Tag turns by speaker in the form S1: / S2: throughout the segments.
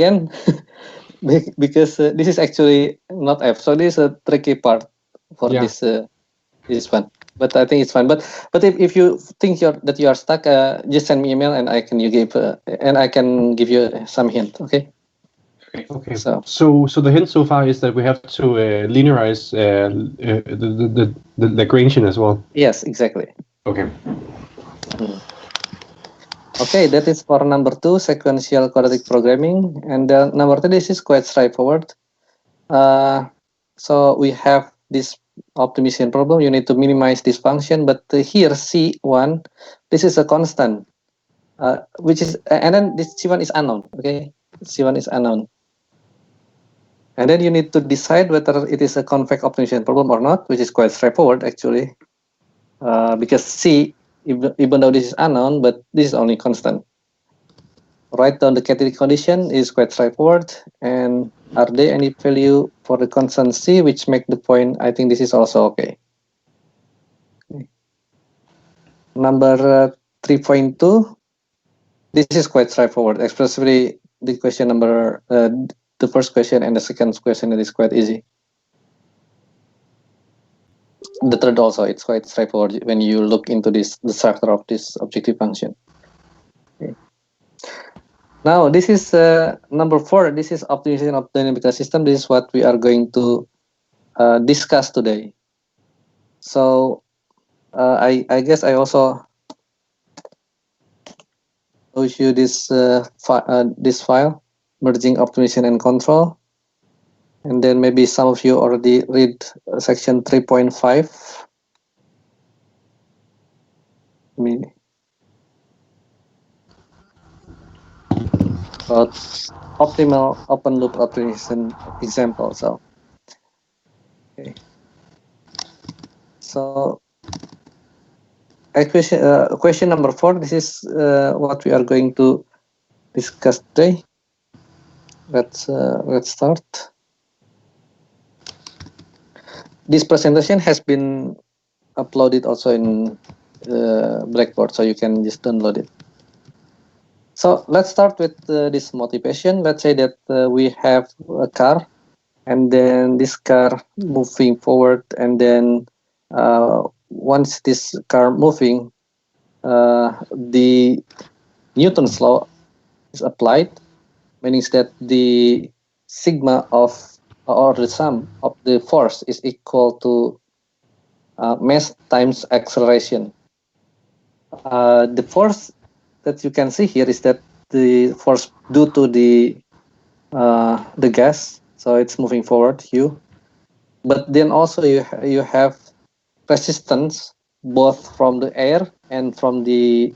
S1: again, because this is actually not F, so this is a tricky part for
S2: Yeah.
S1: this one. But I think it's fine. But if you think that you are stuck, just send me email and I can give you some hint. Okay.
S2: Okay.
S1: So
S2: So the hint so far is that we have to linearize the Lagrangian as well.
S1: yes, exactly.
S2: Okay.
S1: Mm. Okay, that is for number 2, sequential quadratic programming, and then number 3, this is quite straightforward. So we have this optimization problem. You need to minimize this function, but here C1, this is a constant, which is, and then this C1 is unknown. Okay, C1 is unknown, and then you need to decide whether it is a convex optimization problem or not, which is quite straightforward actually, because C, even though this is unknown, but this is only constant. Write down the category condition is quite straightforward, and are there any value for the constant C which make the point? I think this is also okay. Number 3.2, this is quite straightforward, especially the question number, the first question and the second question, it is quite easy. The third also, it's quite straightforward when you look into the structure of this objective function. Okay. Now this is number 4. This is optimization of dynamical system. This is what we are going to discuss today. So I guess I also show you this this file, merging optimization and control, and then maybe some of you already read section 3.5. About optimal open loop optimization example. So okay, so question number 4. This is what we are going to discuss today. Let's start. This presentation has been uploaded also in Blackboard, so you can just download it. So let's start with this motivation. Let's say that we have a car, and then this car moving forward, and then once this car moving, the Newton's law is applied, meaning that the sigma of, or the sum of the force is equal to mass times acceleration. The force that you can see here is that the force due to the gas, so it's moving forward, U. But then also you have resistance both from the air and from the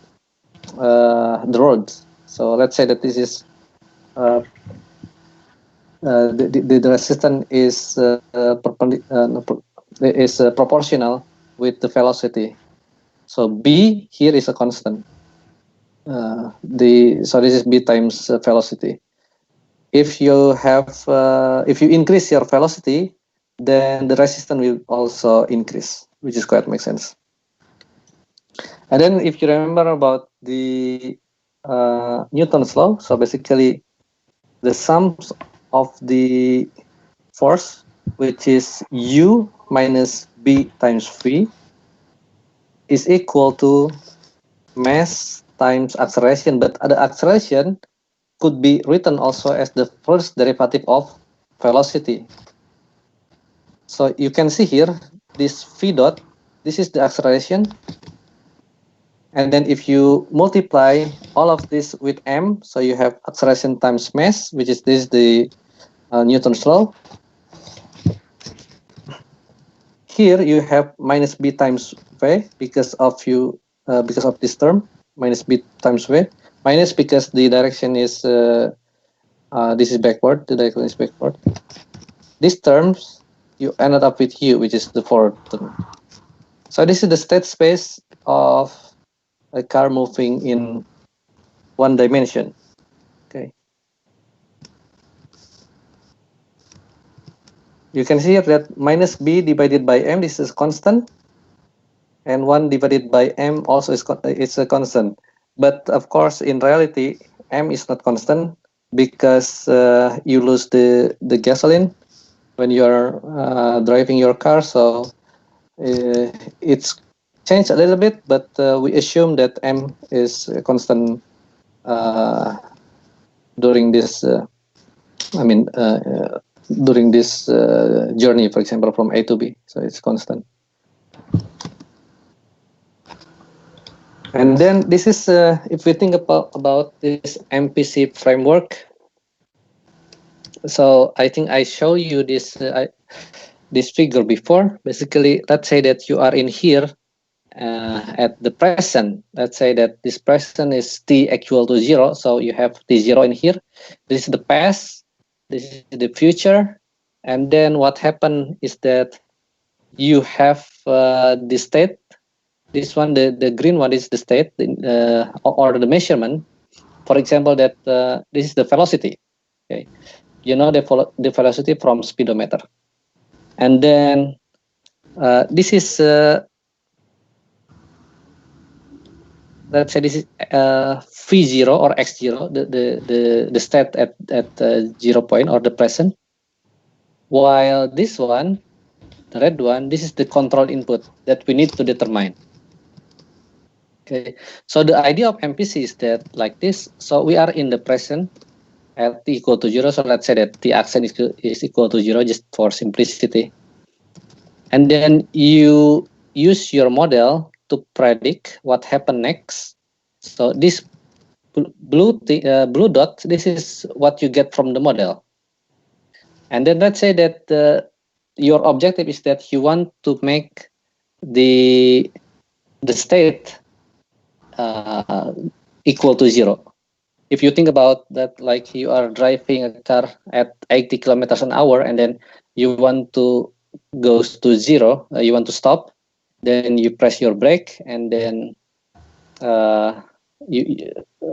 S1: road. So let's say that this is the resistance is proportional with the velocity. So B here is a constant. So this is B times velocity. If you increase your velocity, then the resistance will also increase, which is quite makes sense. And then if you remember about the Newton's law, so basically the sum of the force, which is U minus B times V, is equal to mass times acceleration, but the acceleration could be written also as the first derivative of velocity. So you can see here, this V dot, this is the acceleration. And then if you multiply all of this with m, so you have acceleration times mass, which is this the Newton's law. Here you have minus b times v because of this term, minus b times v, minus because the direction is this is backward, the direction is backward. These terms you ended up with u, which is the forward term. So this is the state space of a car moving in one dimension. Okay. You can see here that minus b divided by m, this is constant, and 1 divided by m also is a constant. But of course, in reality, m is not constant, because you lose the gasoline when you are driving your car. So it's changed a little bit, but we assume that M is a constant during this. During this journey, for example, from A to B. So it's constant. And then this is, if we think about this MPC framework. So I think I show you this this figure before. Basically, let's say that you are in here at the present. Let's say that this present is t equal to 0. So you have t0 in here. This is the past. This is the future. And then what happened is that you have the state. This one, the green one is the state or the measurement. For example, that this is the velocity. Okay, you know the velocity from speedometer. And then this is let's say this is v0 or x0, the state at 0 point or the present. While this one, the red one, this is the control input that we need to determine. Okay, so the idea of MPC is that like this. So we are in the present at t equal to 0. So let's say that t accent is equal to 0 just for simplicity. And then you use your model to predict what happened next. So this blue dot, this is what you get from the model. And then let's say that your objective is that you want to make the state equal to 0. If you think about that, like you are driving a car at 80 kilometers an hour, and then you want to go to 0, you want to stop, then you press your brake, and then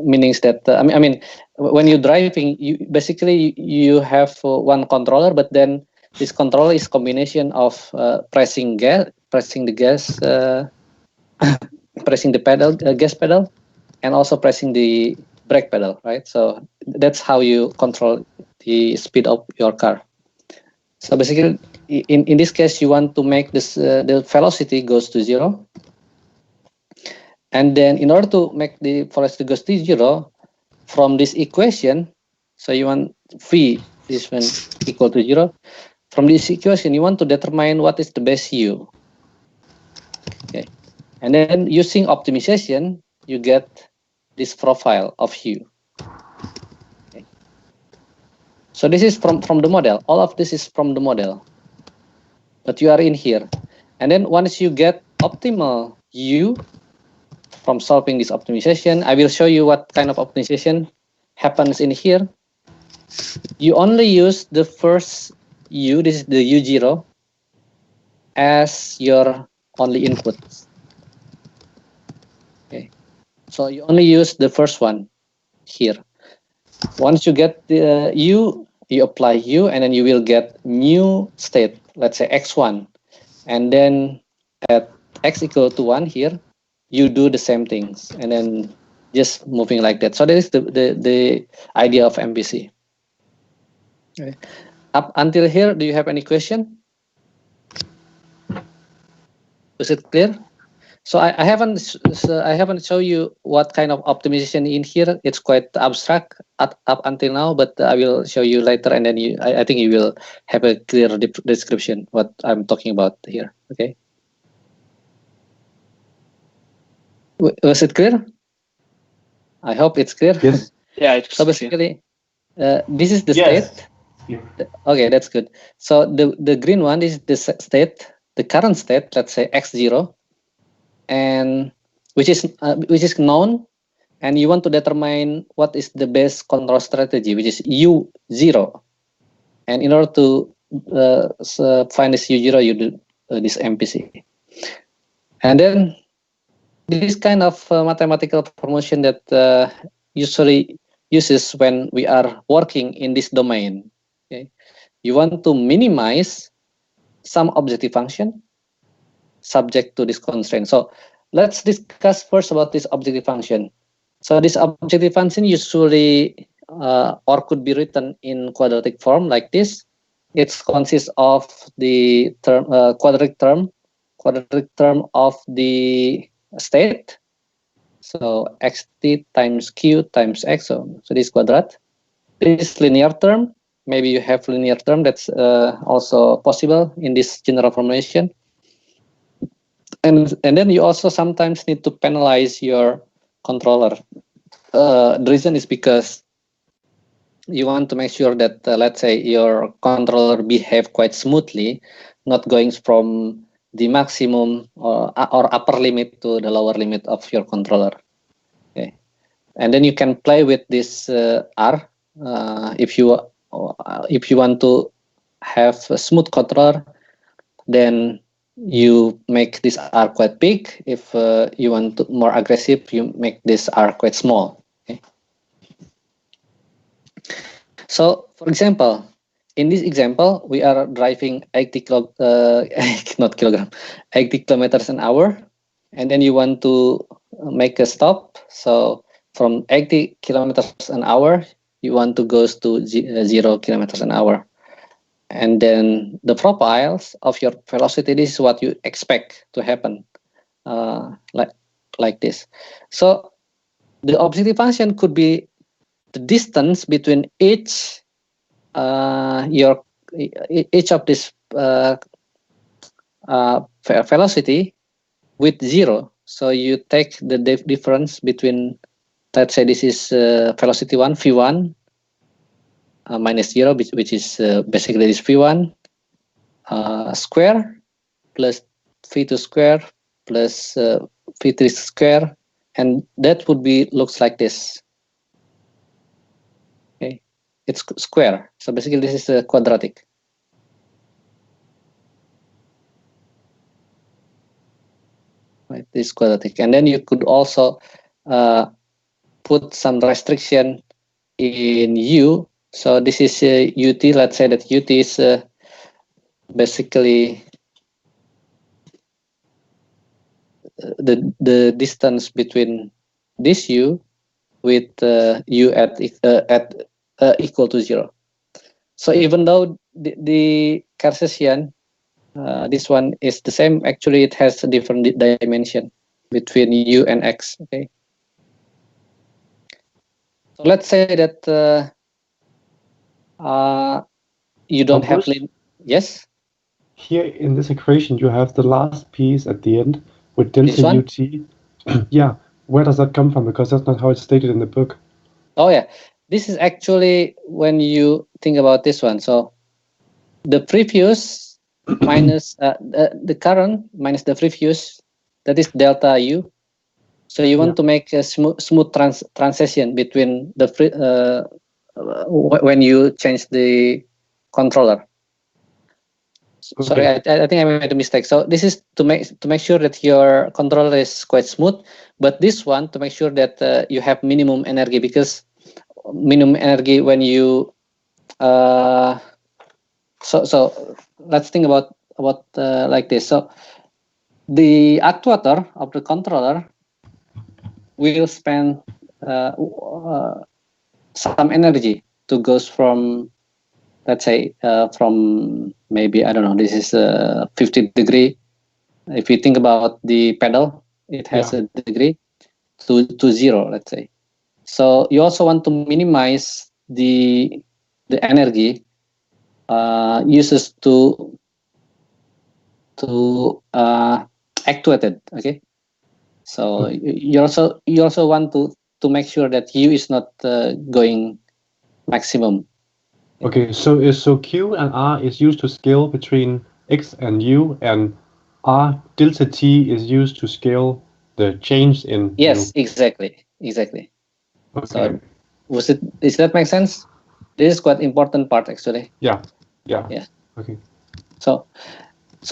S1: meanings that I mean, when you're driving, you basically you have one controller, but then this controller is combination of pressing the gas. Pressing the pedal, gas pedal, and also pressing the brake pedal, right? So that's how you control the speed of your car. So basically, in this case, you want to make this the velocity goes to 0, and then in order to make the velocity goes to 0, from this equation, so you want v this one equal to 0. From this equation, you want to determine what is the best u. Okay. And then using optimization, you get this profile of u. Okay. So this is from the model. All of this is from the model. But you are in here. And then once you get optimal u from solving this optimization, I will show you what kind of optimization happens in here. You only use the first u, this is the u0, as your only input. Okay, so you only use the first one here. Once you get the u, you apply u, and then you will get new state, let's say x1. And then at x equal to 1 here, you do the same things, and then just moving like that. So that is the idea of MPC. Okay. Up until here, do you have any question? Is it clear? So I haven't shown you what kind of optimization in here. It's quite abstract up until now, but I will show you later, and then I think you will have a clear description what I'm talking about here. Okay. Was it clear? I hope it's clear.
S2: Yes.
S3: Yeah, it's
S1: So basically, this is the state.
S2: Yeah.
S1: Okay, that's good. So the green one is the state, the current state. Let's say x0. And which is known, and you want to determine what is the best control strategy, which is u0. And in order to find this u0, you do this MPC. And then this kind of mathematical formation that usually uses when we are working in this domain. Okay, you want to minimize some objective function subject to this constraint. So let's discuss first about this objective function. So this objective function usually or could be written in quadratic form like this. It consists of the term quadratic term of the state. So xt times q times x. So this quadrat. This linear term. Maybe you have linear term that's also possible in this general formulation. And then you also sometimes need to penalize your controller. The reason is because you want to make sure that, let's say, your controller behave quite smoothly, not going from the maximum or upper limit to the lower limit of your controller. Okay, and then you can play with this R if you want to have a smooth controller. Then you make this R quite big. If you want to more aggressive, you make this R quite small. Okay. So, for example, in this example, we are driving 80 kilometers an hour, and then you want to make a stop. So from 80 kilometers an hour, you want to go to 0 kilometers an hour. And then the profiles of your velocity, this is what you expect to happen, like this. So the objective function could be the distance between each of this velocity with 0. So you take the difference between, let's say this is velocity 1, v1, minus 0, which is basically this v1 square plus v2 square plus v3 square, and that would be looks like this. Okay, it's square. So basically this is a quadratic. Right, this is quadratic, and then you could also put some restriction in u. So this is ut. Let's say that ut is basically the distance between this u with u at equal to 0. So even though the Cartesian, this one is the same, actually it has a different dimension between u and x. Okay. So let's say that you don't have yes.
S2: Here in this equation, you have the last piece at the end with delta ut. Yeah, where does that come from? Because that's not how it's stated in the book.
S1: Oh yeah, this is actually when you think about this one. So the previous minus the current minus the previous, that is delta u. So you want to make a smooth transition between the when you change the controller. Okay. Sorry, I think I made a mistake. So this is to make sure that your controller is quite smooth, but this one to make sure that you have minimum energy, because minimum energy when you so let's think about like this. So the actuator of the controller will spend some energy to go from, let's say, from maybe, I don't know, this is 50 degree. If you think about the pedal, it has a degree to 0, let's say. So you also want to minimize the energy uses to actuate it. Okay. So you also want to make sure that u is not going maximum.
S2: Okay, so q and r is used to scale between x and u, and r delta t is used to scale the change in
S1: yes,
S2: u.
S1: Exactly.
S2: Okay.
S1: So does that make sense? This is quite important part actually.
S2: Yeah. Okay.
S1: So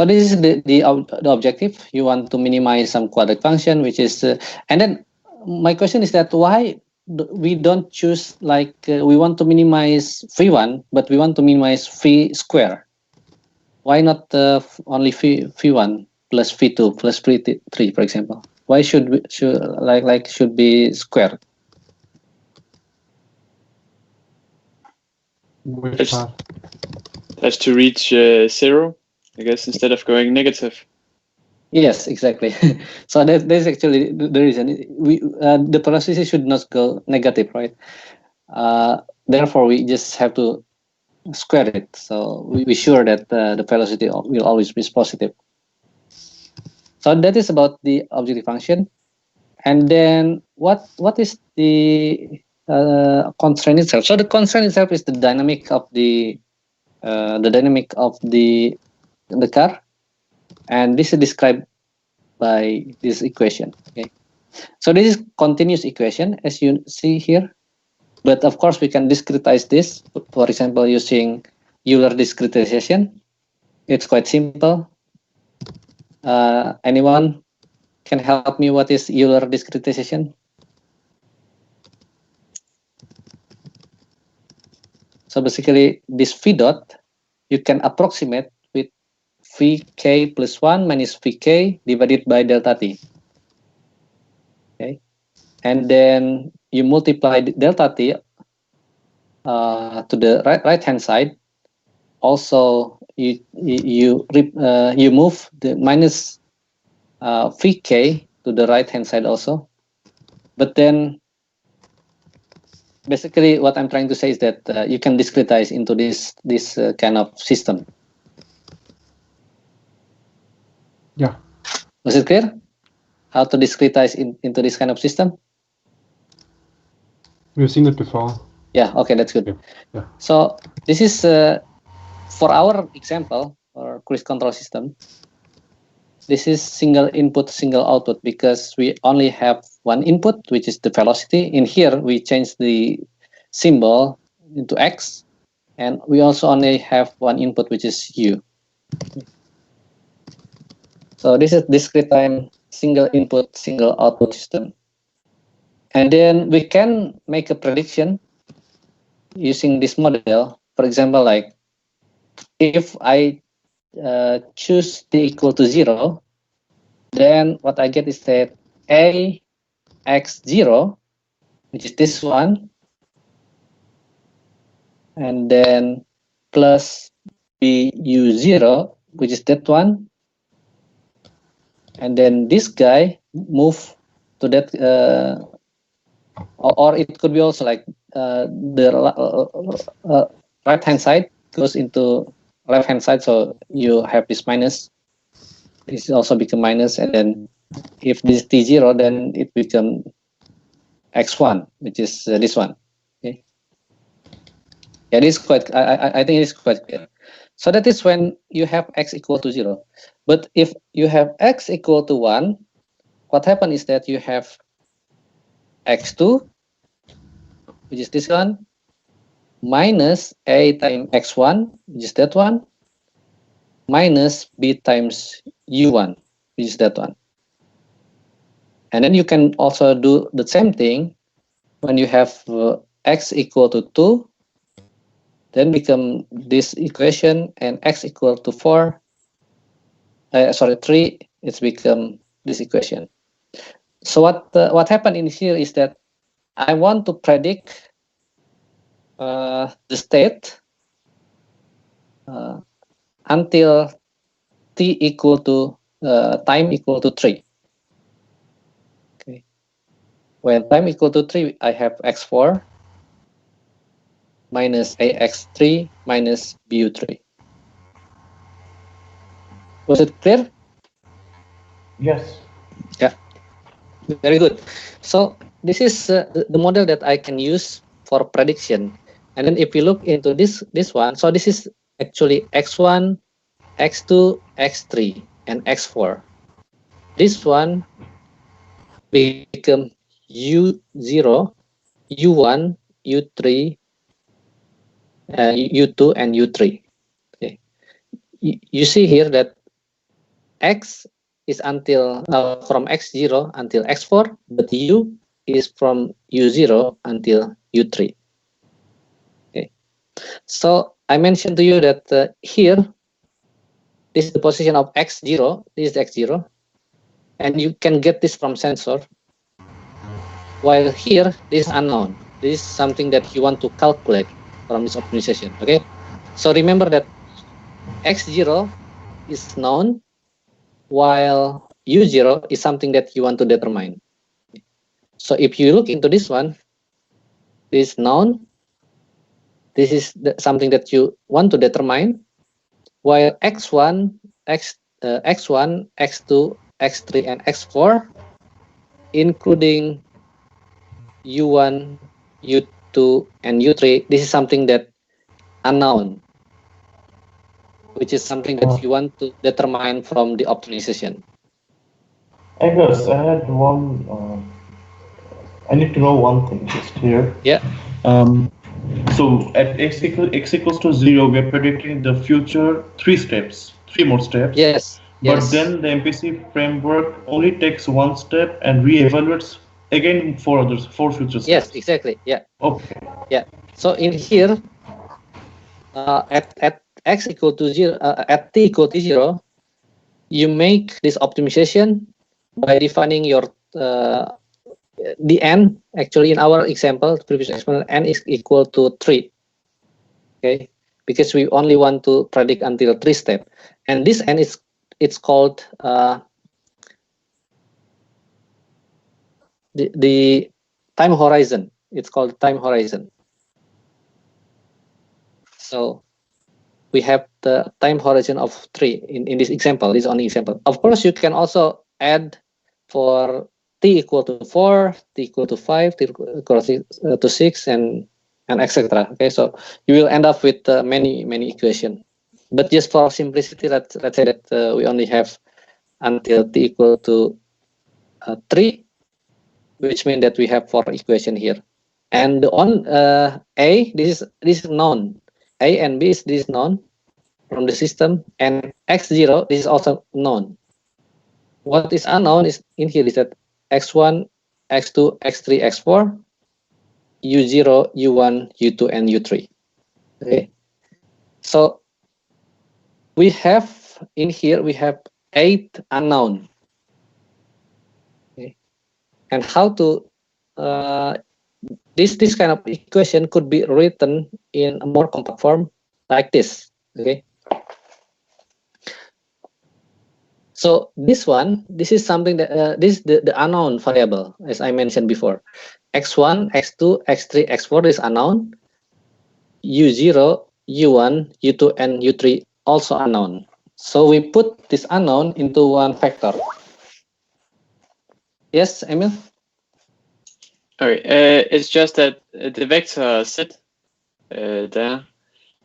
S1: this is the objective. You want to minimize some quadratic function, which is and then my question is that why we don't choose like we want to minimize v1, but we want to minimize v square. Why not only v1 plus v2 plus v3, for example? Why should be square?
S2: Which path?
S3: That's to reach 0, I guess, instead of going negative.
S1: Yes, exactly. So that's actually the reason. The velocity should not go negative, right? Therefore, we just have to square it. So we sure that the velocity will always be positive. So that is about the objective function. And then what is the constraint itself? So the constraint itself is the dynamic of the car, and this is described by this equation. Okay, so this is continuous equation as you see here, but of course we can discretize this. For example, using Euler discretization. It's quite simple. Anyone can help me? What is Euler discretization? So basically, this v dot you can approximate with vk plus 1 minus vk divided by delta t. Okay, and then you multiply delta t to the right hand side. Also, you move the minus vk to the right hand side also. But then basically what I'm trying to say is that you can discretize into this kind of system.
S2: Yeah.
S1: Was it clear how to discretize into this kind of system?
S2: We've seen it before.
S1: Yeah, okay, that's good.
S2: Yeah.
S1: So this is for our example, or cruise control system, this is single input, single output, because we only have one input, which is the velocity. In here, we change the symbol into x, and we also only have one input, which is u. So this is discrete time single input, single output system. And then we can make a prediction using this model. For example, like if I choose t equal to 0, then what I get is that a x0, which is this one, and then plus b u0, which is that one, and then this guy move to that, or it could be also like the right hand side goes into left hand side, so you have this minus. This also become minus, and then if this is t0, then it become x1, which is this one. Okay. Yeah, this is quite. I think it's quite clear. So that is when you have x equal to 0. But if you have x equal to 1, what happens is that you have x2, which is this one, minus a times x1, which is that one, minus b times u1, which is that one. And then you can also do the same thing when you have x equal to 2, then become this equation, and x equal to 3, it's become this equation. So what happened in here is that I want to predict the state until t equal to time equal to 3. Okay. When time equal to 3, I have x4 minus ax3 minus bu3. Was it clear?
S4: Yes.
S1: Yeah. Very good. So this is the model that I can use for prediction. And then if you look into this one, so this is actually x1, x2, x3, and x4. This one become u0, u1, u3, u2, and u3. Okay. You see here that x is until from x0 until x4, but u is from u0 until u3. Okay. So I mentioned to you that here, this is the position of x0. This is x0, and you can get this from sensor. While here, this is unknown. This is something that you want to calculate. from this optimization. Okay, so remember that x0 is known, while u0 is something that you want to determine. So if you look into this one, this is known. This is something that you want to determine, while x1, x1, x2, x3, and x4, including u1, u2, and u3, this is something that unknown, which is something that you want to determine from the optimization.
S4: Agus, I had one. I need to know one thing just here.
S1: Yeah.
S4: So at x equals to 0, we are predicting the future three more steps.
S1: Yes.
S4: But then the MPC framework only takes one step and re-evaluates again four future steps.
S1: Yes, exactly. Yeah.
S4: Okay.
S1: Yeah. So in here, at x equal to 0, at t equal to 0, you make this optimization by defining your the n. Actually, in our example, previous example, n is equal to 3. Okay, because we only want to predict until 3 steps, and this n is called the time horizon. It's called time horizon. So we have the time horizon of 3 in this example. This is only example. Of course, you can also add for t equal to 4, t equal to 5, t equal to 6, and etc. Okay, so you will end up with many equations. But just for simplicity, let's say that we only have until t equal to 3, which means that we have 4 equations here. And on a, this is known. A and b is known from the system, and x0 this is also known. What is unknown is in here is that x1, x2, x3, x4, u0, u1, u2, and u3. Okay, so we have in here 8 unknown. Okay, and how to this kind of equation could be written in a more compact form like this. Okay, so this is something that this is the unknown variable, as I mentioned before. x1, x2, x3, x4 is unknown. u0, u1, u2, and u3 also unknown. So we put this unknown into one factor. Yes, Emil?
S3: Okay, it's just that the vector set there.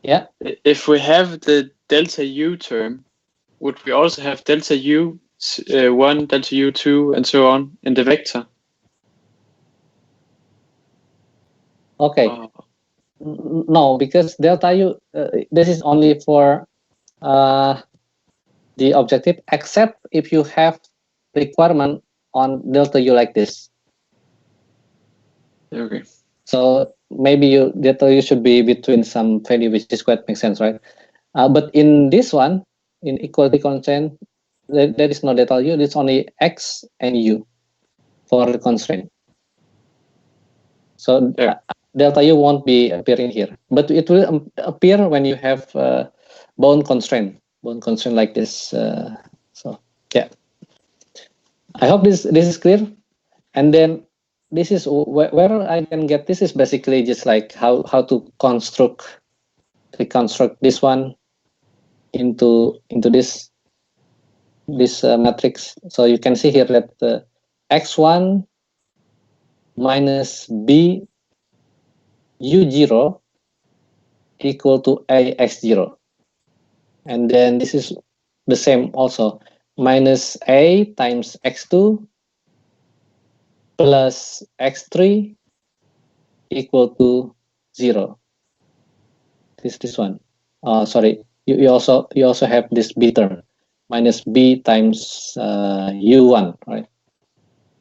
S1: Yeah.
S3: If we have the delta u term, would we also have delta u1, delta u2, and so on in the vector?
S1: Okay. No, because delta u, this is only for the objective, except if you have requirement on delta u like this.
S3: Okay.
S1: So maybe delta u should be between some value, which is quite makes sense, right? But in this one, in equality constraint, there is no delta u. It's only x and u for the constraint. So delta u won't be appearing here, but it will appear when you have bound constraint like this. So yeah, I hope this is clear. And then this is where I can get this is basically just like how to reconstruct this one into this matrix. So you can see here that x1 minus b u0 equal to a x0, and then this is the same also, minus a times x2 plus x3 equal to 0. This one. Sorry, you also have this b term, minus b times u1, right?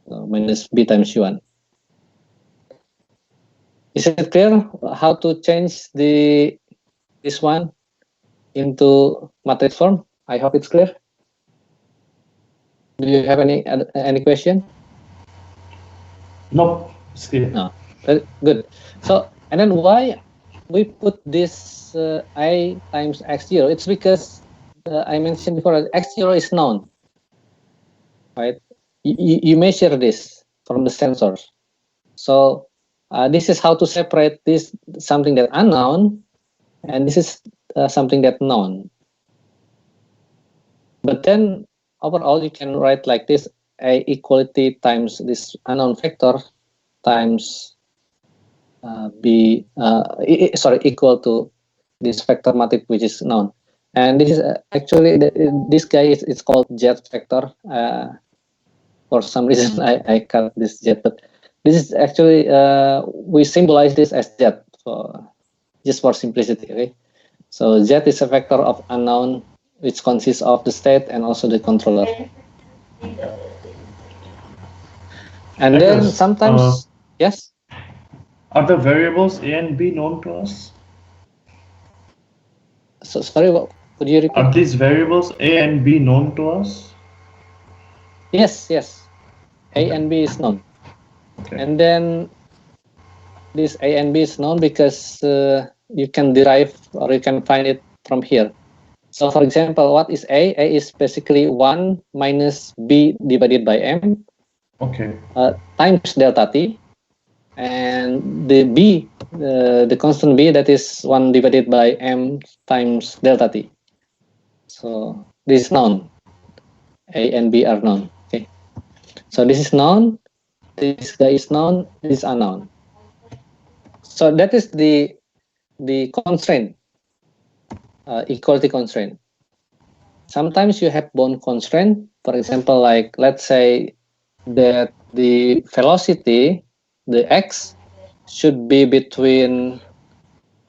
S1: So minus b times u1. Is it clear how to change this one into matrix form? I hope it's clear. Do you have any question?
S4: No, it's clear.
S1: No. Very good. So, and then why we put this I times x0, it's because I mentioned before x0 is known, right? You measure this from the sensors. So this is how to separate this something that unknown, and this is something that known. But then overall, you can write like this: A equality times this unknown vector times B, equal to this vector matrix which is known. And this is actually, this guy is it's called Z vector. For some reason, I cut this Z, but this is actually, we symbolize this as Z, just for simplicity, okay? So Z is a vector of unknown, which consists of the state and also the controller. And then sometimes, yes?
S4: Are the variables A and B known to us?
S1: So sorry, what could you repeat?
S4: Are these variables A and B known to us?
S1: Yes, yes. A and B is known.
S4: Okay.
S1: And then this A and B is known because you can derive or you can find it from here. So for example, what is A? A is basically 1 minus B divided by M.
S4: Okay.
S1: Times delta T. And the B, the constant B, that is 1 divided by M times delta T. So this is known. A and B are known. Okay. So this is known. This guy is known. This is unknown. So that is the constraint, equality constraint. Sometimes you have bound constraint. For example, like let's say that the velocity, the x, should be between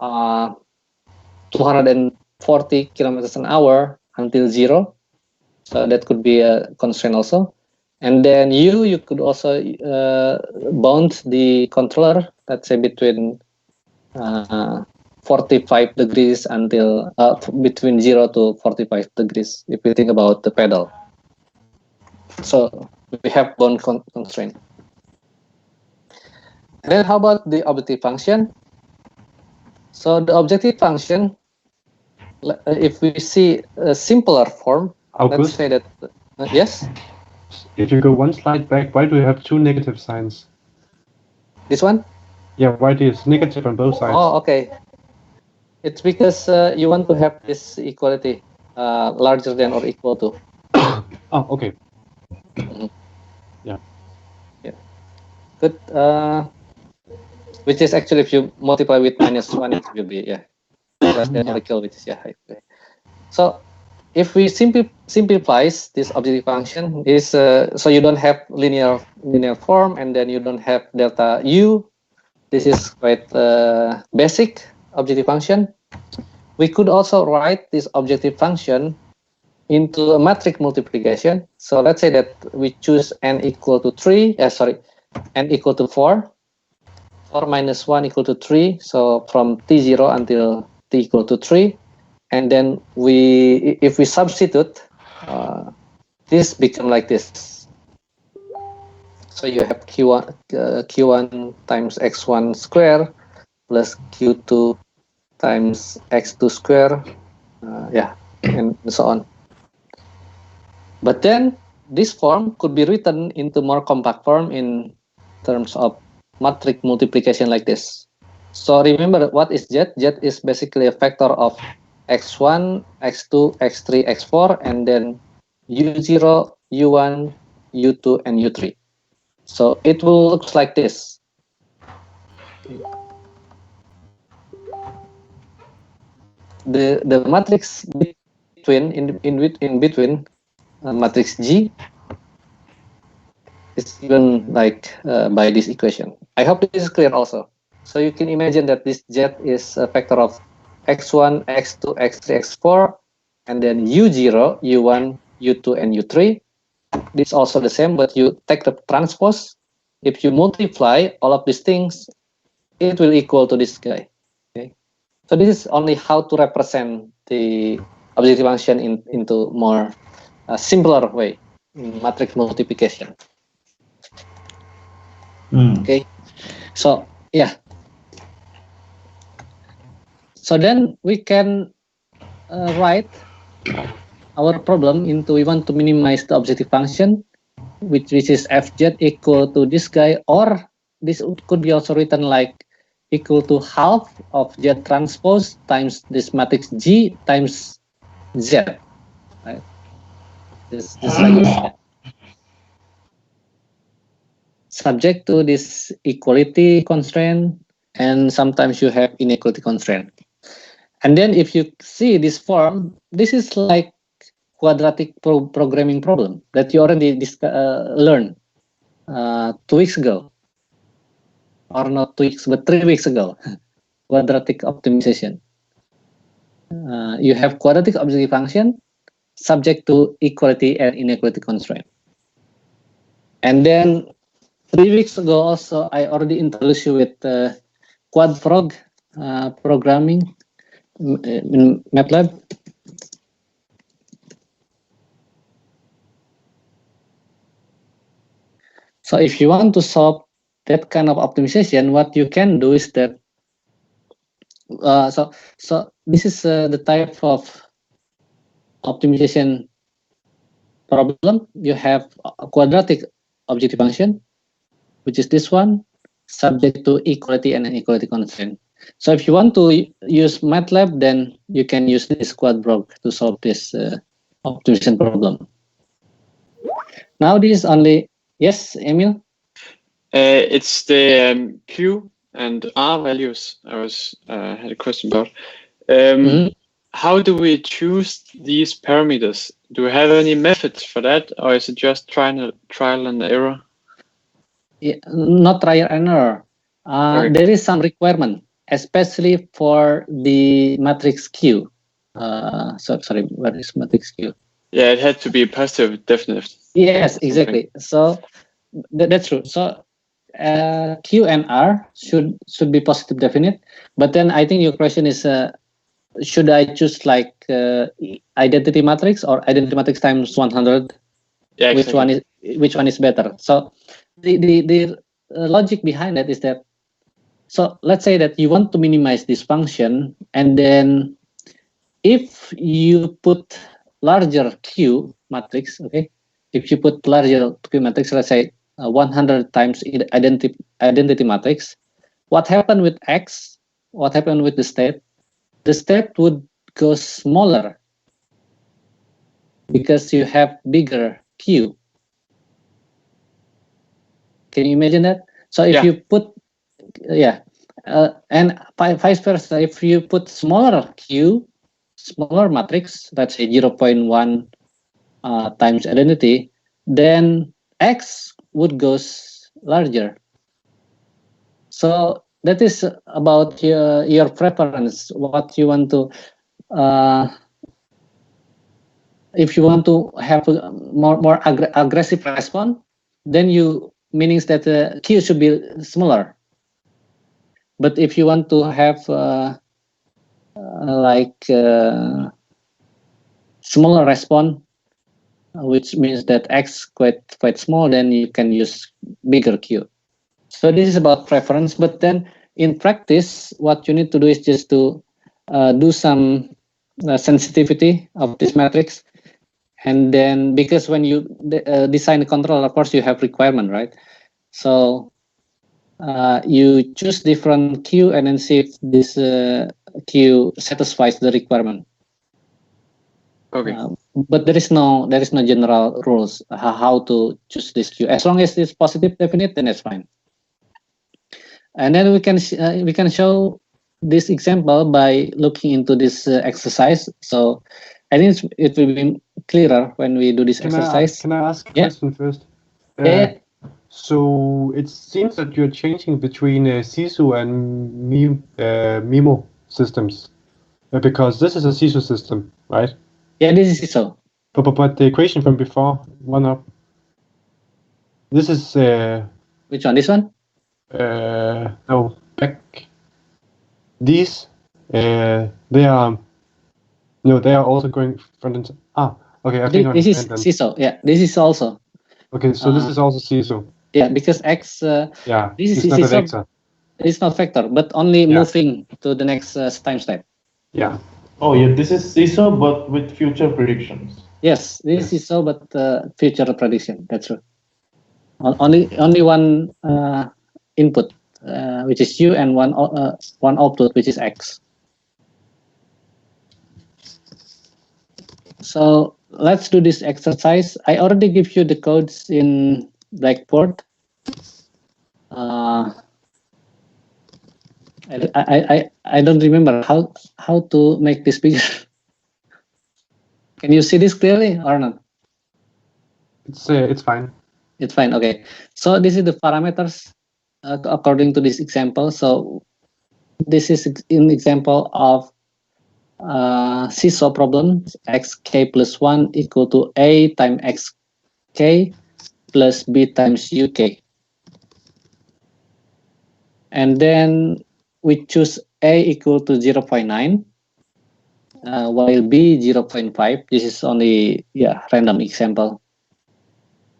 S1: 240 kilometers an hour until 0. So that could be a constraint also. And then you could also bound the controller, let's say between 45 degrees until between 0 to 45 degrees, if you think about the pedal. So we have bound constraint. And then how about the objective function? So the objective function, if we see a simpler form,
S2: August,
S1: let's say that, yes?
S2: If you go one slide back, why do you have two negative signs?
S1: This one?
S2: Yeah, why is negative on both sides?
S1: Oh, okay. It's because you want to have this equality larger than or equal to.
S2: Oh, okay.
S1: Mm-hmm.
S2: Yeah.
S1: Yeah. Good. Which is actually, if you multiply with -1, it will be less than or equal, which is So if we simplifies this objective function, is so you don't have linear form, and then you don't have delta U. This is quite basic objective function. We could also write this objective function into a matrix multiplication. So let's say that we choose n equal to 3. N equal to 4. 4 minus 1 equal to 3. So from t0 until t equal to 3. And then if we substitute, this become like this. So you have q1 times x1 square plus q2 times x2 square, and so on. But then this form could be written into more compact form in terms of matrix multiplication like this. So remember, what is Z? Z is basically a vector of x1, x2, x3, x4, and then u0, u1, u2, and u3. So it will look like this. The matrix in between matrix G is given like by this equation. I hope this is clear also. So you can imagine that this Z is a vector of x1, x2, x3, x4, and then u0, u1, u2, and u3. This is also the same, but you take the transpose. If you multiply all of these things, it will equal to this guy. Okay. So this is only how to represent the objective function into more simpler way in matrix multiplication. Okay. So yeah. So then we can write our problem into, we want to minimize the objective function, which is fz equal to this guy, or this could be also written like equal to half of z transpose times this matrix G times z, right? This like this. Subject to this equality constraint, and sometimes you have inequality constraint. And then if you see this form, this is like quadratic programming problem that you already learned 2 weeks ago, or not 2 weeks, but 3 weeks ago. Quadratic optimization. You have quadratic objective function subject to equality and inequality constraint. And then 3 weeks ago also, I already introduced you with quadprog programming in MATLAB. So if you want to solve that kind of optimization, what you can do is that, so this is the type of optimization problem. You have a quadratic objective function, which is this one, subject to equality and inequality constraint. So if you want to use MATLAB, then you can use this quadprog to solve this optimization problem. Now this is only, yes, Emil?
S3: It's the Q and R values I was had a question about. How do we choose these parameters? Do we have any methods for that, or is it just trial and error?
S1: Yeah, not trial and error.
S3: Okay.
S1: There is some requirement, especially for the matrix Q. Sorry, what is matrix Q?
S3: Yeah, it had to be positive, definite.
S1: Yes, exactly. So that's true. So Q and R should be positive definite. But then I think your question is, should I choose like identity matrix or identity matrix times 100?
S3: Yeah, exactly.
S1: Which one is better? So the logic behind that is that, so let's say that you want to minimize this function, and then if you put larger Q matrix, okay, if you put larger Q matrix, let's say 100 times identity matrix, what happened with X? What happened with the state? The state would go smaller because you have bigger Q. Can you imagine that? So if you put, and vice versa, if you put smaller Q, smaller matrix, let's say 0.1 times identity, then X would go larger. So that is about your preference, what you want to, if you want to have a more aggressive response, then meanings that Q should be smaller. But if you want to have smaller response, which means that X quite small, then you can use bigger Q. So this is about preference, but then in practice, what you need to do is just to do some sensitivity of this matrix. And then, because when you design the controller, of course, you have requirement, right? So you choose different Q and then see if this Q satisfies the requirement.
S3: Okay.
S1: But there is no general rules how to choose this Q. As long as it's positive definite, then it's fine. And then we can show this example by looking into this exercise. So I think it will be clearer when we do this exercise.
S2: Can I ask a question first? So it seems that you're changing between SISU and MIMO systems, because this is a SISU system, right?
S1: Yeah, this is SISU.
S2: But the equation from before, one up. This is
S1: which one? This one?
S2: No, back. These they are also going front and okay. I think
S1: this is SISU. Yeah, this is also.
S2: Okay, so this is also SISU.
S1: Yeah, because X.
S2: This
S1: is
S2: not a
S1: SISU.
S2: vector.
S1: It's not vector, but only moving to the next time step.
S2: Yeah.
S4: Oh yeah, this is CISO but with future predictions.
S1: Yes, this is so, but future prediction. That's true. Only one input, which is U, and one output, which is X. So let's do this exercise. I already give you the codes in Blackboard. I don't remember how to make this bigger. Can you see this clearly or not?
S2: It's fine.
S1: It's fine. Okay. So this is the parameters according to this example. So this is an example of seesaw problem. Xk plus 1 equal to A times xk plus B times uk. And then we choose A equal to 0.9. While B 0.5. This is only random example.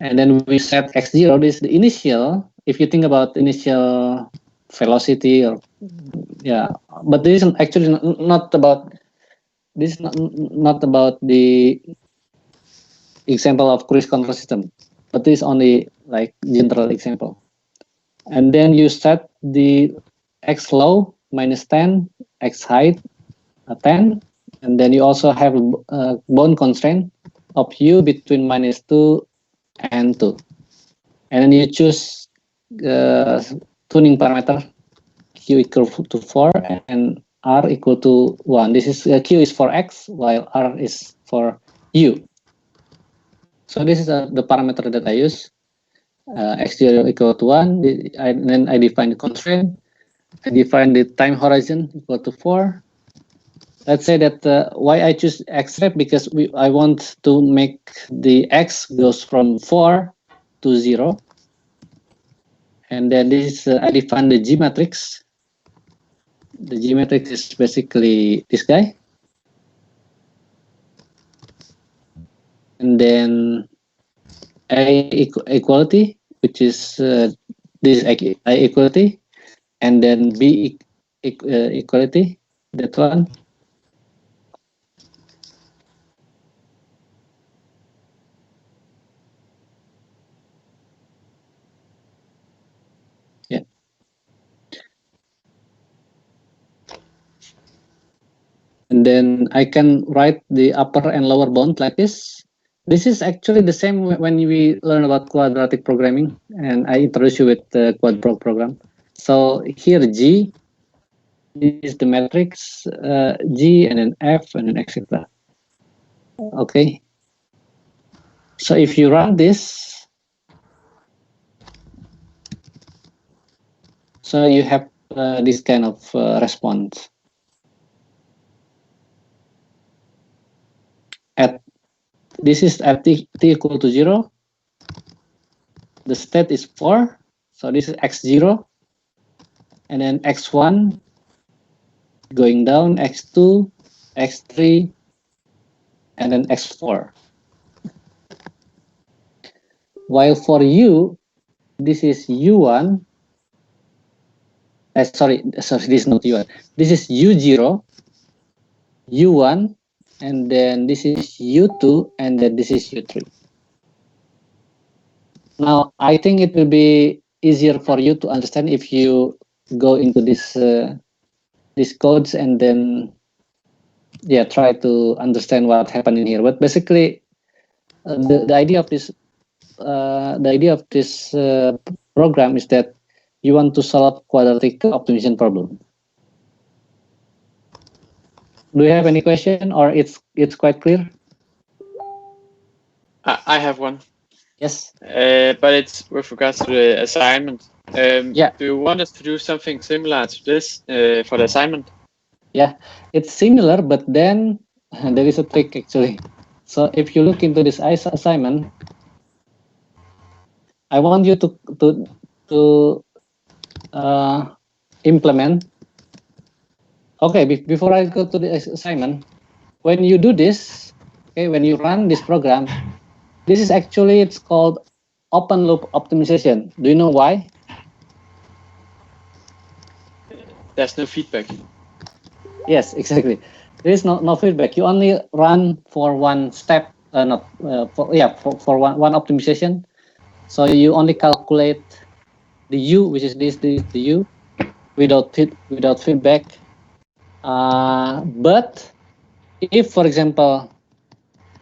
S1: And then we set x0. This is the initial. If you think about initial velocity, or but this is actually not about. This is not about the example of cruise control system, but this is only like general example. And then you set the x low -10, x height 10, and then you also have a bound constraint of u between -2 and 2. And then you choose tuning parameter q equal to 4 and r equal to 1. This is q is for x while r is for u. So this is the parameter that I use. X0 equal to 1. Then I define the constraint. I define the time horizon equal to 4. Let's say that why I choose x rep, because I want to make the x goes from 4 to 0. And then this I define the G matrix. The G matrix is basically this guy. And then A equality, which is this A equality. And then B equality, that one. And then I can write the upper and lower bound like this. This is actually the same when we learn about quadratic programming, and I introduce you with the quadproc program. So here G is the matrix, G and then F and then etc. Okay. So if you run this, so you have this kind of response. This is at t equal to 0. The state is 4. So this is x0. And then x1 going down, x2, x3, and then x4. While for u, this is u1. Sorry, this is not u1. This is u0, u1, and then this is u2, and then this is u3. Now, I think it will be easier for you to understand if you go into this these codes and then try to understand what happened in here. But basically, the idea of this program is that you want to solve quadratic optimization problem. Do you have any question, or it's quite clear?
S3: I have one.
S1: Yes.
S3: But it's with regards to the assignment. Do you want us to do something similar to this for the assignment? Yeah, it's similar, but then there is a trick actually. So if you look into this assignment, I want you to implement. Okay, before I go to the assignment, when you do this, okay, when you run this program, this is actually, it's called open loop optimization. Do you know why? There's no feedback. Yes, exactly.
S1: There is no feedback. You only run for one step, for one optimization. So you only calculate the U, which is the U, without feedback. But if, for example,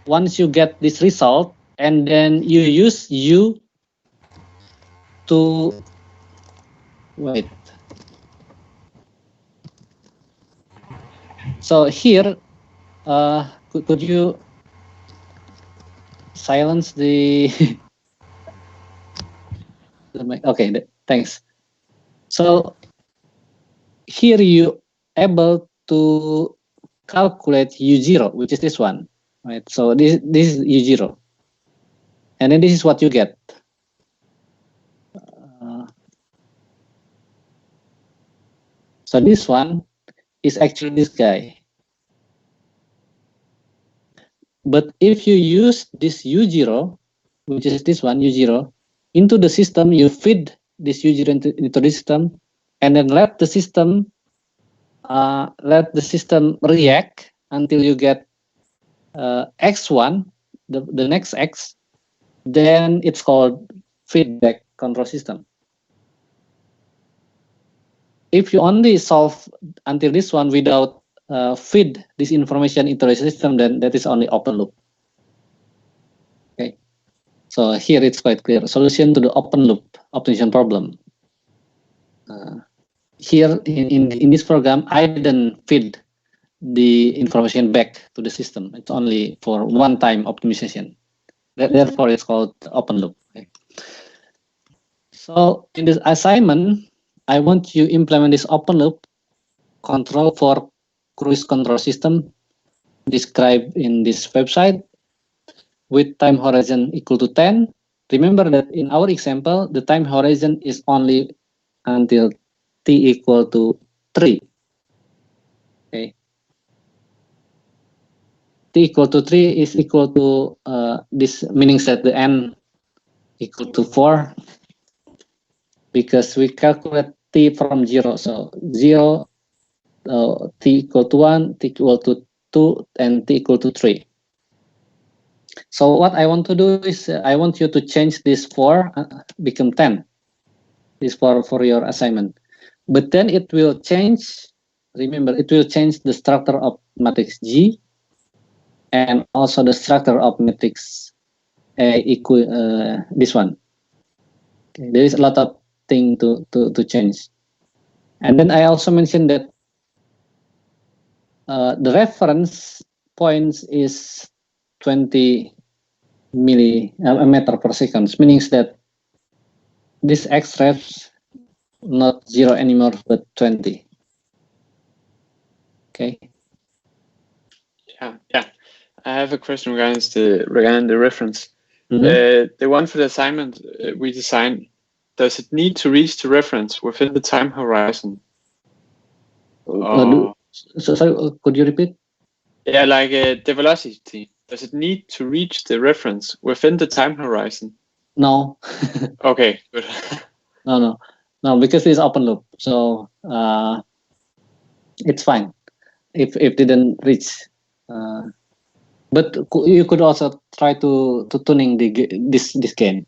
S1: once you get this result and then you use U to wait. So here, could you silence the mic? Okay, thanks. So here you able to calculate U0, which is this one, right? So this is U0, and then this is what you get. So this one is actually this guy. But if you use this U0, which is this one, U0, into the system, you feed this U0 into the system, and then let the system react until you get X1, the next X, then it's called feedback control system. If you only solve until this one without feed this information into the system, then that is only open loop. Okay, so here it's quite clear. Solution to the open loop optimization problem. Here in this program, I didn't feed the information back to the system. It's only for one-time optimization. Therefore, it's called open loop. Okay. So in this assignment, I want you to implement this open loop control for cruise control system described in this website with time horizon equal to 10. Remember that in our example, the time horizon is only until t equal to 3. Okay. T equal to 3 is equal to this, meaning that the n equal to 4, because we calculate t from 0. So 0, t equal to 1, t equal to 2, and t equal to 3. So what I want to do is I want you to change this 4 become 10. This for your assignment. But then it will change, remember, it will change the structure of matrix G and also the structure of matrix A this one. Okay, there is a lot of things to change. And then I also mentioned that the reference points is 20 millimeter per second, meaning that this X refs not 0 anymore, but 20. Okay.
S3: Yeah. I have a question regarding the reference.
S1: Mm-hmm.
S3: The one for the assignment we designed, does it need to reach the reference within the time horizon?
S1: So could you repeat?
S3: Yeah, like the velocity. Does it need to reach the reference within the time horizon?
S1: No.
S3: Okay, good.
S1: No, because it's open loop, so it's fine if didn't reach. But you could also try to tuning this gain.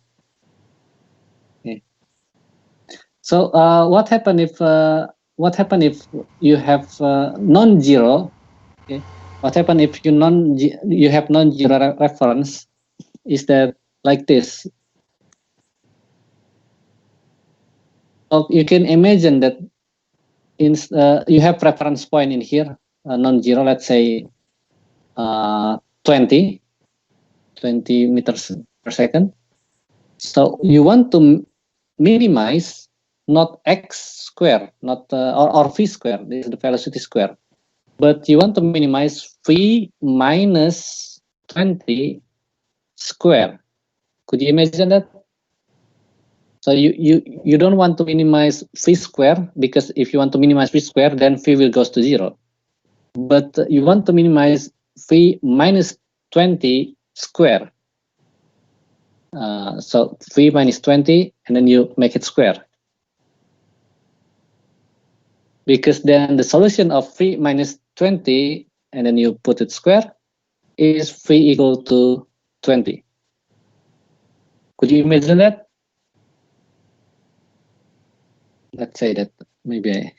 S1: Okay. So what happen if you have non-zero? Okay. What happen if you have non-zero reference? Is that like this? So you can imagine that you have reference point in here, non-zero. Let's say 20 meters per second. So you want to minimize not x square, not or v square. This is the velocity square, but you want to minimize v minus 20 square. Could you imagine that? So you don't want to minimize v square, because if you want to minimize v square, then v will goes to 0. But you want to minimize v minus 20 square. So v minus 20, and then you make it square. Because then the solution of v minus 20 and then you put it square, is phi equal to 20. Could you imagine that? Let's say that maybe I...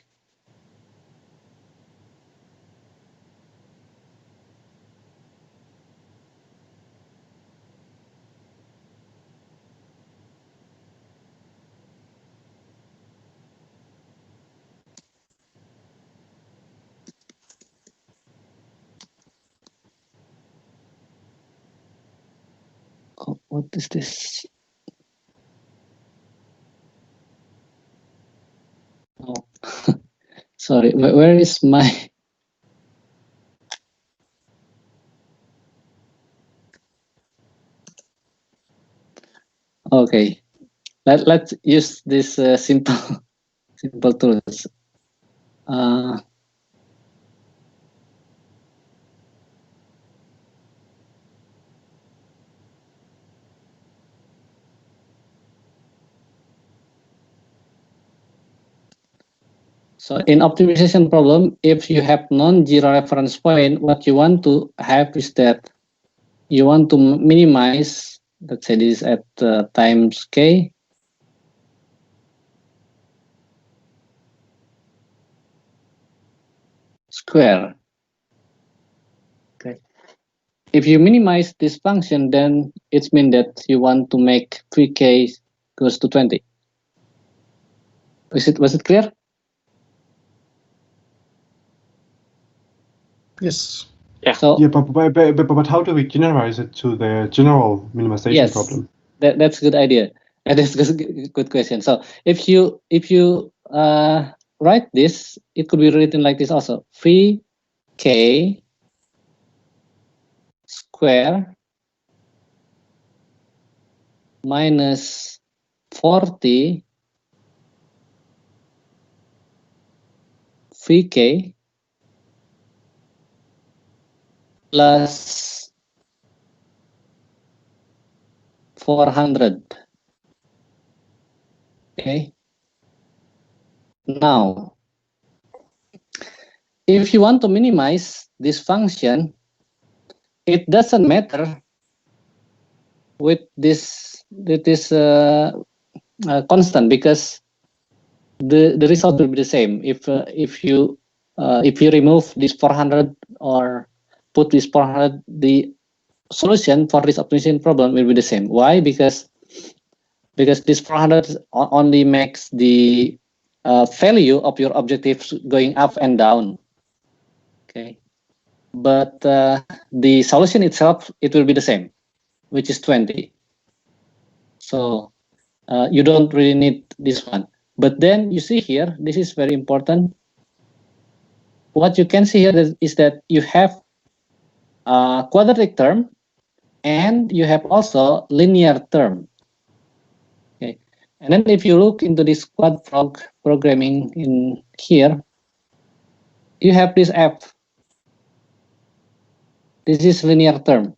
S1: Oh, what is this? Oh, sorry, where is my... Okay, let's use this simple tools. So in optimization problem, if you have non-zero reference point, what you want to have is that you want to minimize, let's say this at times k, square. Okay. If you minimize this function, then it means that you want to make phi k goes to 20. Was it clear?
S5: Yes.
S3: Yeah.
S1: So
S2: Yeah, but how do we generalize it to the general minimization
S1: yes,
S2: problem?
S1: that's a good idea. That's a good question. So if you write this, it could be written like this also: phi k square minus 40 phi k plus 400. Okay. Now, if you want to minimize this function, it doesn't matter with this constant, because the result will be the same. If you remove this 400 or put this 400, the solution for this optimization problem will be the same. Why? Because this 400 only makes the value of your objectives going up and down. Okay, but the solution itself, it will be the same, which is 20. So you don't really need this one. But then you see here, this is very important. What you can see here is that you have a quadratic term and you have also linear term. Okay, and then if you look into this quad programming in here, you have this f. This is linear term,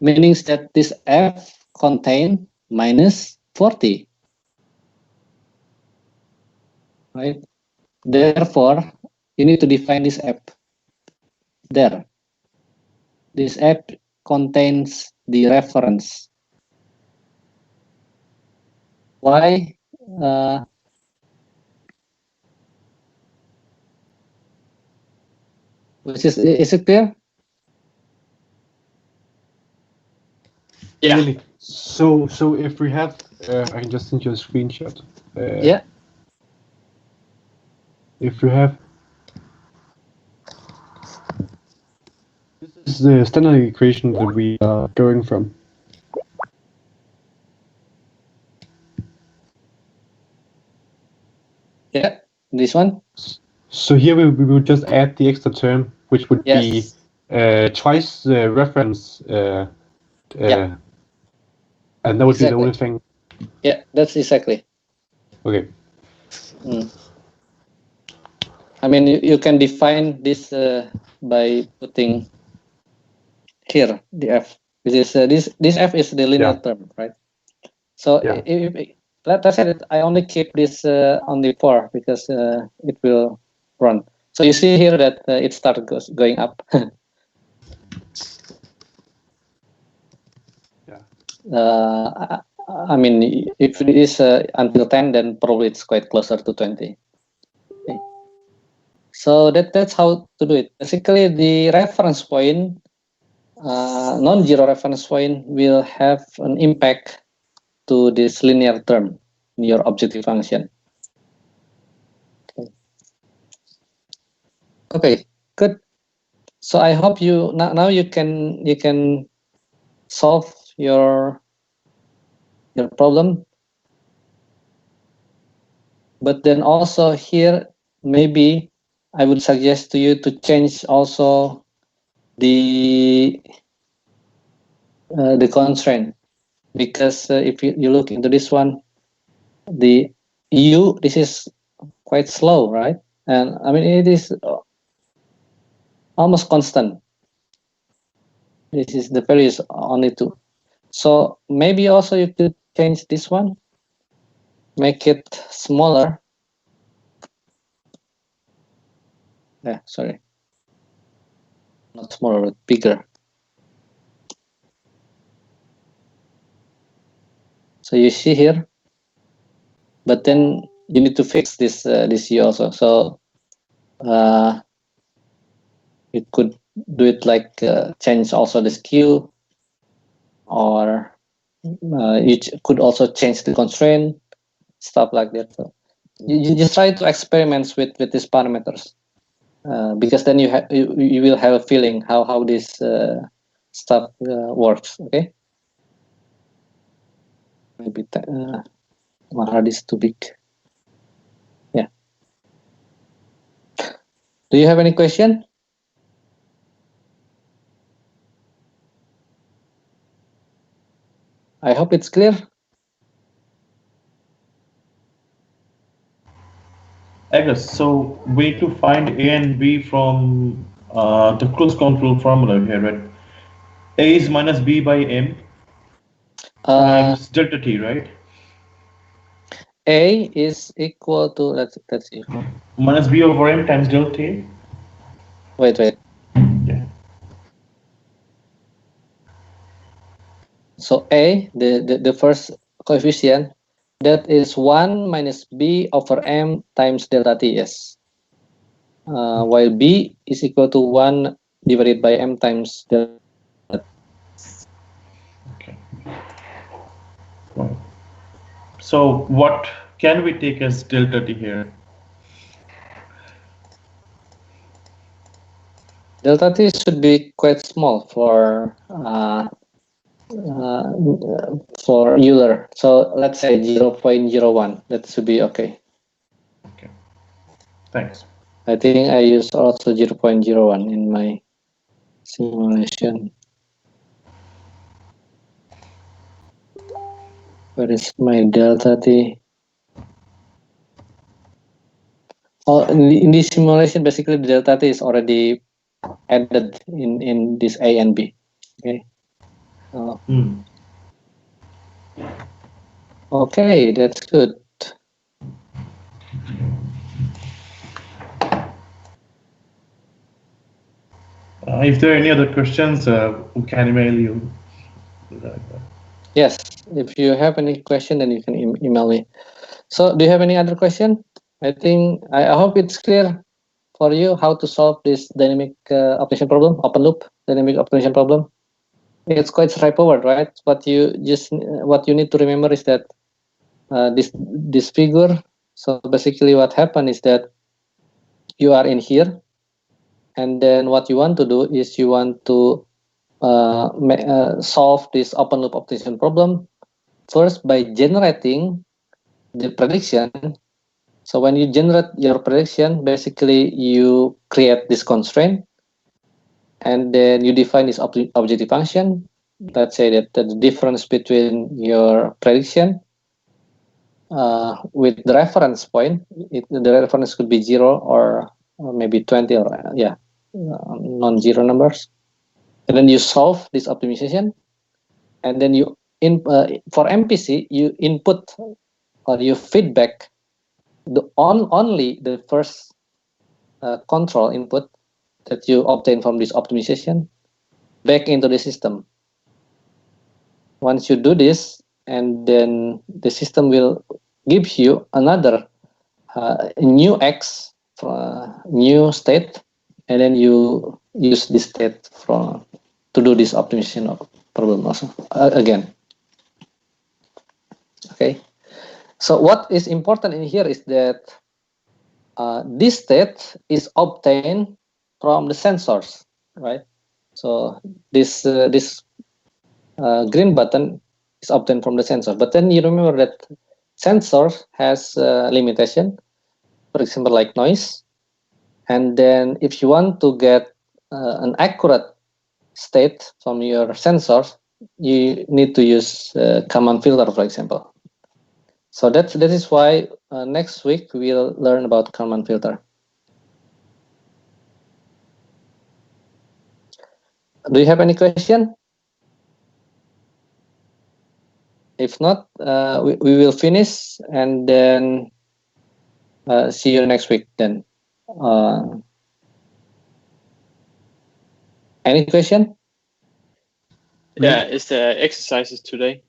S1: meaning that this f contain minus 40. Right? Therefore, you need to define this f there. This f contains the reference. Why? Is it clear?
S3: Yeah.
S2: Really? So if we have, I can just send you a screenshot.
S1: Yeah.
S2: If you have, this is the standard equation that we are going from.
S1: Yeah, this one.
S2: So here we will just add the extra term, which would
S1: Yes.
S2: be twice the reference,
S1: Yeah.
S2: and that would be the
S1: Exactly.
S2: only thing.
S1: Yeah, that's exactly.
S2: Okay.
S1: I mean, you can define this by putting here the f, which is this f is the linear term, right? So let's say that I only keep this on the 4 because it will run. So you see here that it started going up.
S2: Yeah.
S1: I mean, if it is until 10, then probably it's quite closer to 20. Okay. So that's how to do it. Basically, the reference point, non-zero reference point, will have an impact to this linear term in your objective function. Okay, good. So I hope you now you can solve your problem. But then also here, maybe I would suggest to you to change also the constraint, because if you look into this one, the u, this is quite slow, right? And I mean, it is almost constant. This is the value is only 2. So maybe also you could change this one, make it smaller. Yeah, sorry, not smaller, but bigger. So you see here, but then you need to fix this this u also. So you could do it like change also this q, or you could also change the constraint, stuff like that. So you just try to experiment with these parameters, because then you will have a feeling how this stuff works. Okay, maybe my hard is too big. Yeah. Do you have any question? I hope it's clear.
S4: Agus, so we need to find A and B from the cruise control formula here, right? A is minus B by M times delta T, right?
S1: A is equal to, let's see.
S4: Minus B over M times delta T.
S1: Wait.
S4: Yeah.
S1: So A, the first coefficient, that is 1 minus B over M times delta T, yes. While B is equal to 1 divided by M times delta.
S4: Okay. Right. So what can we take as delta T here?
S1: Delta T should be quite small for Euler. So let's say 0.01. That should be okay.
S4: Okay. Thanks.
S1: I think I used also 0.01 in my simulation. Where is my delta T? Oh, in this simulation, basically the delta T is already added in this A and B. Okay. Okay, that's good.
S4: If there are any other questions, we can email you.
S1: Yes, if you have any question, then you can email me. So, do you have any other question? I hope it's clear for you how to solve this dynamic optimization problem, open loop dynamic optimization problem. It's quite straightforward, right? What you need to remember is that this figure. So basically, what happened is that you are in here, and then what you want to do is you want to solve this open loop optimization problem first by generating the prediction. So when you generate your prediction, basically you create this constraint, and then you define this objective function. Let's say that the difference between your prediction with the reference point, the reference could be 0 or maybe 20 or non-zero numbers. And then you solve this optimization, and then you for MPC you input or you feedback only the first control input that you obtain from this optimization back into the system. Once you do this, and then the system will give you another new X, new state, and then you use this state to do this optimization problem also again. Okay. So what is important in here is that this state is obtained from the sensors, right? So this green button is obtained from the sensor. But then you remember that sensor has limitation, for example, like noise. And then if you want to get an accurate state from your sensors, you need to use Kalman filter, for example. So that is why next week we'll learn about Kalman filter. Do you have any question? If not, we will finish and then see you next week then. Any question?
S3: Yeah, is there exercises today?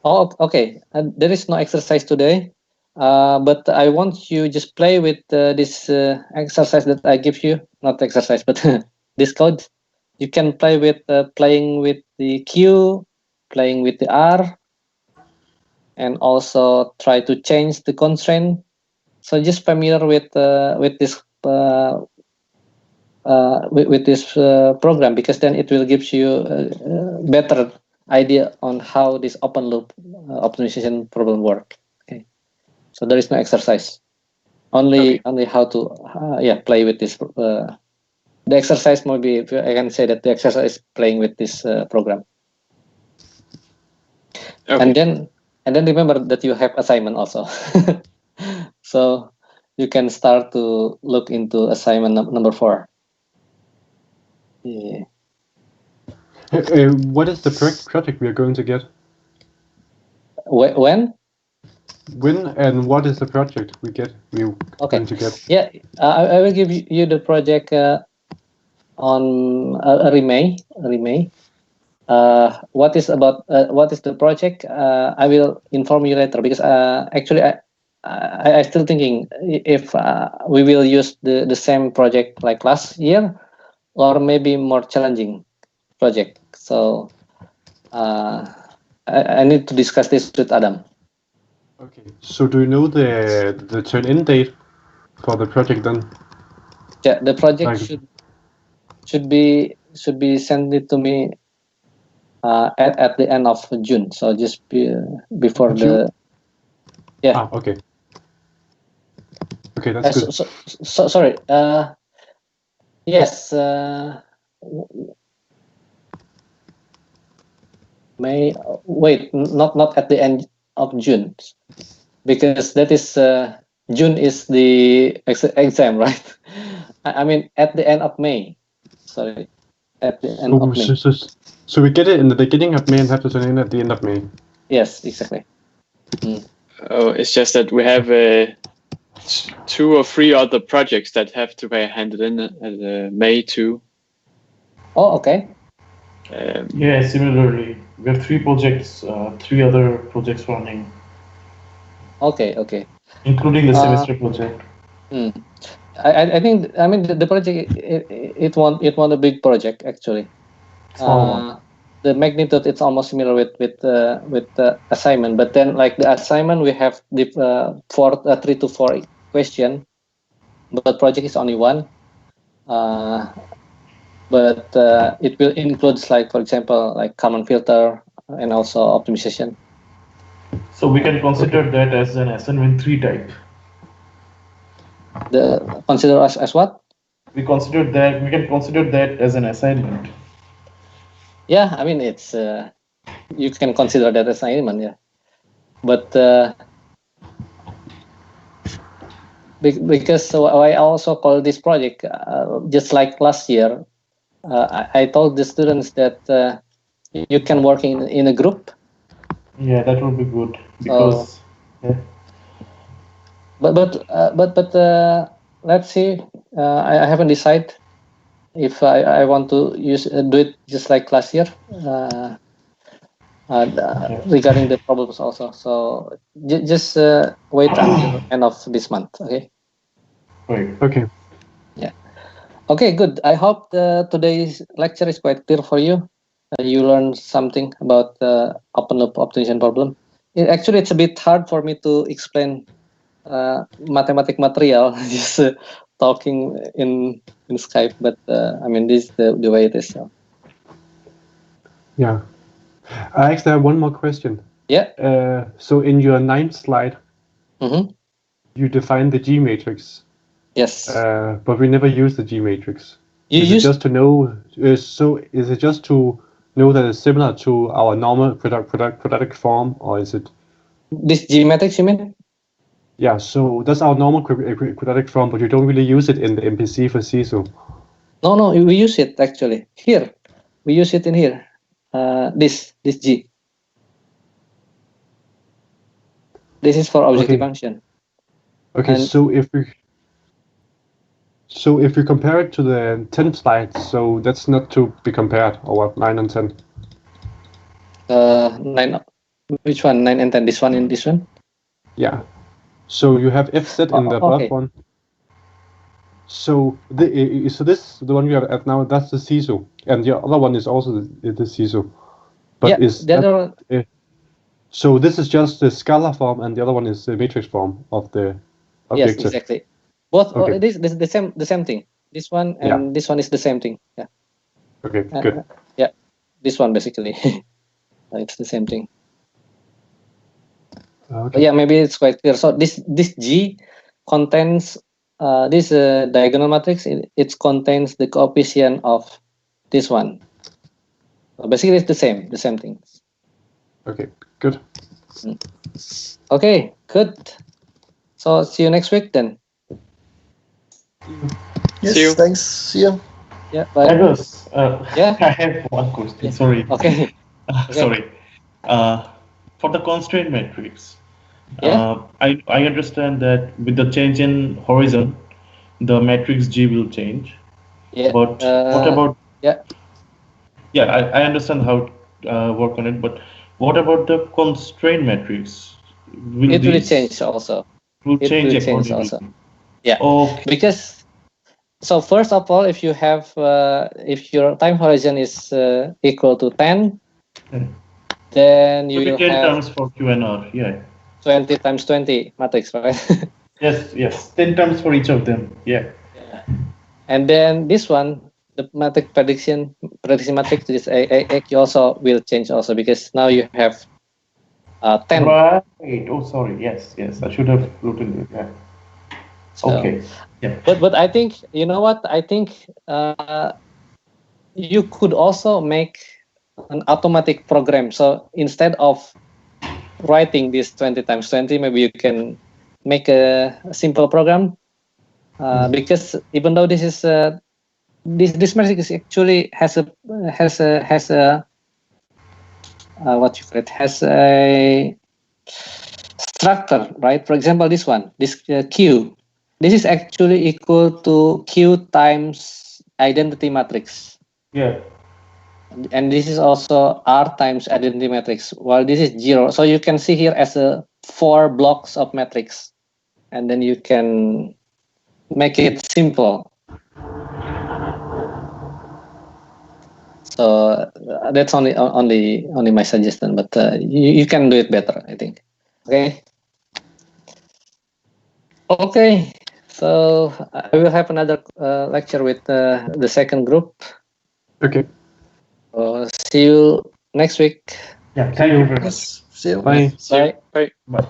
S1: Oh, okay. There is no exercise today, but I want you just play with this exercise that I give you. Not exercise, but this code. You can play with playing with the Q, playing with the R, and also try to change the constraint. So just familiar with this program, because then it will give you a better idea on how this open loop optimization problem work. Okay, so there is no exercise, only how to play with this. The exercise maybe I can say that the exercise is playing with this program. Okay. And then remember that you have assignment also. So you can start to look into assignment number 4. Yeah.
S2: What is the project we are going to get?
S1: When?
S2: When and what is the project we're going to get?
S1: Yeah, I will give you the project on Remay. What is the project? I will inform you later, because actually I still thinking if we will use the same project like last year, or maybe more challenging project. So I need to discuss this with Adam.
S2: Okay. So do you know the turn-in date for the project then?
S1: Yeah, the project should be sent it to me at the end of June. So just before
S2: June?
S1: Yeah.
S2: Okay. Okay, that's good.
S1: So sorry. Yes. May wait, not at the end of June, because that is June is the exam, right? I mean at the end of May. Sorry, at the end of May.
S2: So we get it in the beginning of May and have to turn in at the end of May.
S1: Yes, exactly.
S3: Oh, it's just that we have 2 or 3 other projects that have to be handed in at May too.
S1: Oh, okay.
S4: Yeah, similarly, we have 3 projects, 3 other projects running.
S1: Okay.
S4: Including the semester project.
S1: I think the project it won a big project actually. The magnitude it's almost similar with the assignment, but then like the assignment we have the 3 to 4 question, but project is only 1. But it will include, like, for example, like Kalman filter and also optimization.
S4: So we can consider that as an assignment 3 type.
S1: Consider as what?
S4: We can consider that as an assignment.
S1: Yeah, I mean it's you can consider that assignment, yeah. But because I also call this project just like last year. I told the students that you can work in a group.
S4: Yeah, that would be good, because
S1: But let's see. I haven't decided if I want to do it just like last year. Regarding the problems also. So just wait until end of this month. Okay.
S4: Right.
S2: Okay.
S1: Yeah. Okay. Good. I hope today's lecture is quite clear for you. You learned something about the open loop optimization problem. Actually, it's a bit hard for me to explain mathematic material just talking in Skype. But I mean, this is the way it is. So.
S2: Yeah. I actually have one more question.
S1: Yeah.
S2: So in your 9th slide,
S1: Mm-hmm.
S2: you define the G matrix.
S1: Yes.
S2: But we never use the G matrix.
S1: Is
S2: it just to know? So is it just to know that it's similar to our normal quadratic form, or is it?
S1: This G matrix, you mean?
S2: Yeah. So that's our normal quadratic form, but you don't really use it in the MPC for CISO.
S1: No, we use it actually here. We use it in here. This G. This is for objective function.
S2: Okay.
S1: And
S2: so if we compare it to the 10th slide, so that's not to be compared, or what, 9 and 10?
S1: 9. Which one? 9 and 10. This one and this one.
S2: Yeah. So you have FZ in the above one. So this the one we are at now. That's the CISO, and the other one is also the CISO. But is
S1: the other one?
S2: So this is just the scalar form, and the other one is the matrix form of the objective.
S1: Yes, exactly. Both.
S2: Okay.
S1: This the same thing. This one and this one is the same thing. Yeah.
S2: Okay. Good.
S1: Yeah. This one basically, it's the same thing.
S2: Okay.
S1: But yeah, maybe it's quite clear. So this G contains this diagonal matrix. It contains the coefficient of this one. So basically, it's the same thing.
S2: Okay. Good.
S1: Okay. Good. So see you next week then.
S5: Yes.
S3: See you.
S5: Thanks. See you.
S1: Yeah. Bye.
S4: Agus,
S1: Yeah.
S4: I have one question.
S1: Yeah.
S4: Sorry.
S1: Okay.
S4: Sorry. For the constraint matrix,
S1: Yeah.
S4: I understand that with the change in horizon, the matrix G will change.
S1: Yeah.
S4: But what about?
S1: Yeah.
S4: Yeah, I understand how to work on it, but what about the constraint matrix?
S1: It will change also.
S4: Will
S1: It
S4: change
S1: will change
S4: accordingly.
S1: also. Yeah.
S4: Okay.
S1: Because so first of all, if you have if your time horizon is equal to 10, then you will
S4: 10
S1: have
S4: terms for QNR. Yeah.
S1: 20 times 20 matrix, right?
S4: Yes. 10 terms for each of them. Yeah.
S1: And then this one, the matrix prediction matrix, this you also will change also because now you have 10.
S4: Right. Oh, sorry. Yes. I should have written it. Yeah.
S1: So,
S4: Okay. Yeah.
S1: But I think, you know what? I think you could also make an automatic program. So instead of writing this 20 times 20, maybe you can make a simple program because even though this is this matrix actually has a what you call it, has a structure, right? For example, this one, this Q. This is actually equal to Q times identity matrix.
S4: Yeah.
S1: And this is also R times identity matrix, while this is 0. So you can see here as 4 blocks of matrix. And then you can make it simple. So that's only my suggestion, but you can do it better, I think. Okay. So I will have another lecture with the second group.
S2: Okay.
S1: See you next week.
S4: Yeah. Thank you very much.
S5: See you.
S2: Bye.
S3: See you.
S1: Bye.
S3: Bye.
S4: Bye.